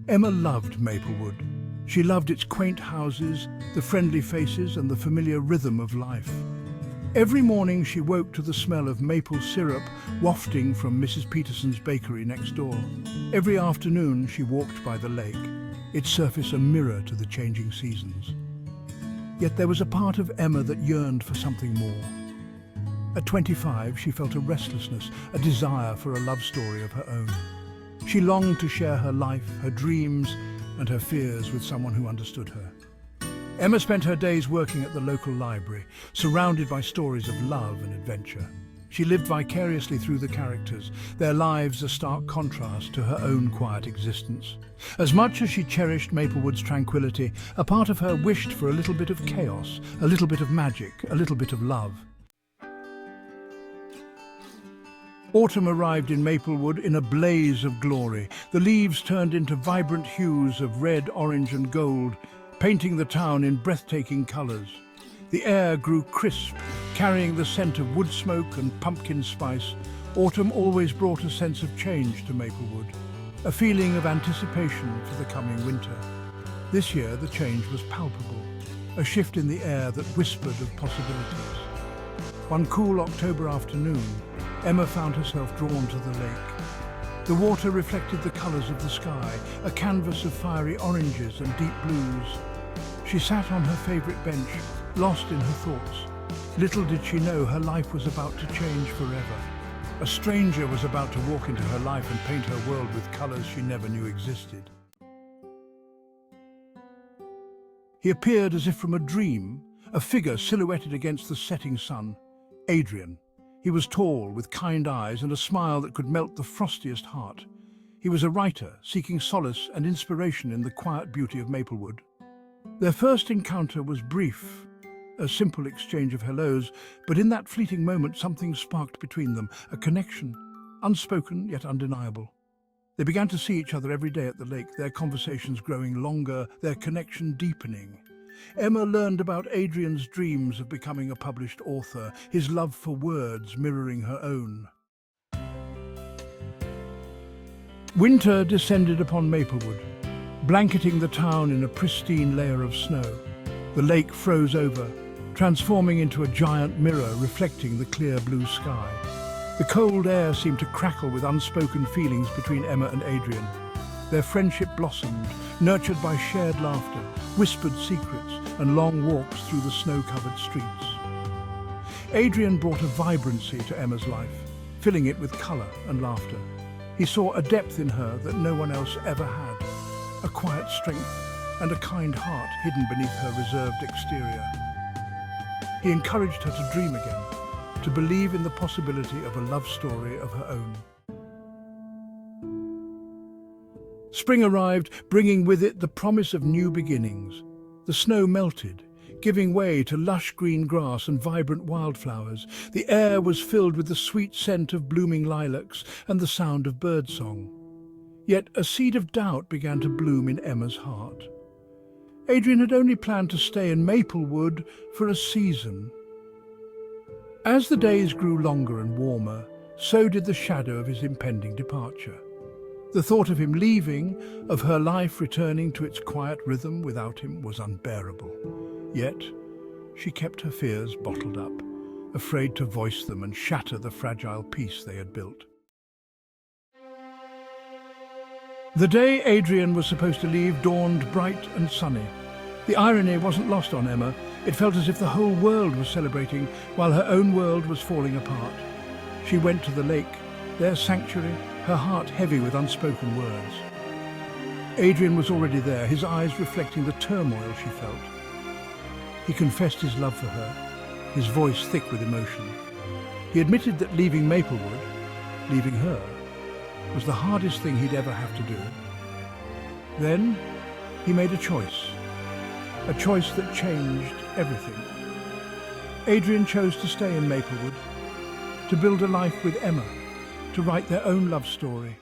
Emma loved Maplewood. She loved its quaint houses, the friendly faces and the familiar rhythm of life. Every morning she woke to the smell of maple syrup wafting from Mrs. Peterson's bakery next door. Every afternoon she walked by the lake, its surface a mirror to the changing seasons. Yet there was a part of Emma that yearned for something more. At 25, she felt a restlessness, a desire for a love story of her own. She longed to share her life, her dreams, and her fears with someone who understood her. Emma spent her days working at the local library, surrounded by stories of love and adventure. She lived vicariously through the characters, their lives a stark contrast to her own quiet existence. As much as she cherished Maplewood's tranquility, a part of her wished for a little bit of chaos, a little bit of magic, a little bit of love. Autumn arrived in Maplewood in a blaze of glory. The leaves turned into vibrant hues of red, orange and gold, painting the town in breathtaking colours. The air grew crisp, carrying the scent of wood smoke and pumpkin spice. Autumn always brought a sense of change to Maplewood, a feeling of anticipation for the coming winter. This year the change was palpable, a shift in the air that whispered of possibilities. One cool October afternoon, Emma found herself drawn to the lake. The water reflected the colours of the sky, a canvas of fiery oranges and deep blues. She sat on her favourite bench, lost in her thoughts. Little did she know her life was about to change forever. A stranger was about to walk into her life and paint her world with colours she never knew existed. He appeared as if from a dream, a figure silhouetted against the setting sun. Adrian. He was tall, with kind eyes and a smile that could melt the frostiest heart. He was a writer, seeking solace and inspiration in the quiet beauty of Maplewood. Their first encounter was brief, a simple exchange of hellos, but in that fleeting moment something sparked between them, a connection, unspoken yet undeniable. They began to see each other every day at the lake, their conversations growing longer, their connection deepening. Emma learned about Adrian's dreams of becoming a published author, his love for words mirroring her own. Winter descended upon Maplewood, blanketing the town in a pristine layer of snow. The lake froze over, transforming into a giant mirror reflecting the clear blue sky. The cold air seemed to crackle with unspoken feelings between Emma and Adrian. Their friendship blossomed, nurtured by shared laughter, whispered secrets, and long walks through the snow-covered streets. Adrian brought a vibrancy to Emma's life, filling it with colour and laughter. He saw a depth in her that no one else ever had, a quiet strength and a kind heart hidden beneath her reserved exterior. He encouraged her to dream again, to believe in the possibility of a love story of her own. Spring arrived, bringing with it the promise of new beginnings. The snow melted, giving way to lush green grass and vibrant wildflowers. The air was filled with the sweet scent of blooming lilacs and the sound of birdsong. Yet a seed of doubt began to bloom in Emma's heart. Adrian had only planned to stay in Maplewood for a season. As the days grew longer and warmer, so did the shadow of his impending departure. The thought of him leaving, of her life returning to its quiet rhythm without him, was unbearable. Yet, she kept her fears bottled up, afraid to voice them and shatter the fragile peace they had built. The day Adrian was supposed to leave dawned bright and sunny. The irony wasn't lost on Emma. It felt as if the whole world was celebrating while her own world was falling apart. She went to the lake, their sanctuary, her heart heavy with unspoken words. Adrian was already there, his eyes reflecting the turmoil she felt. He confessed his love for her, his voice thick with emotion. He admitted that leaving Maplewood, leaving her, was the hardest thing he'd ever have to do. Then he made a choice that changed everything. Adrian chose to stay in Maplewood, to build a life with Emma, to write their own love story.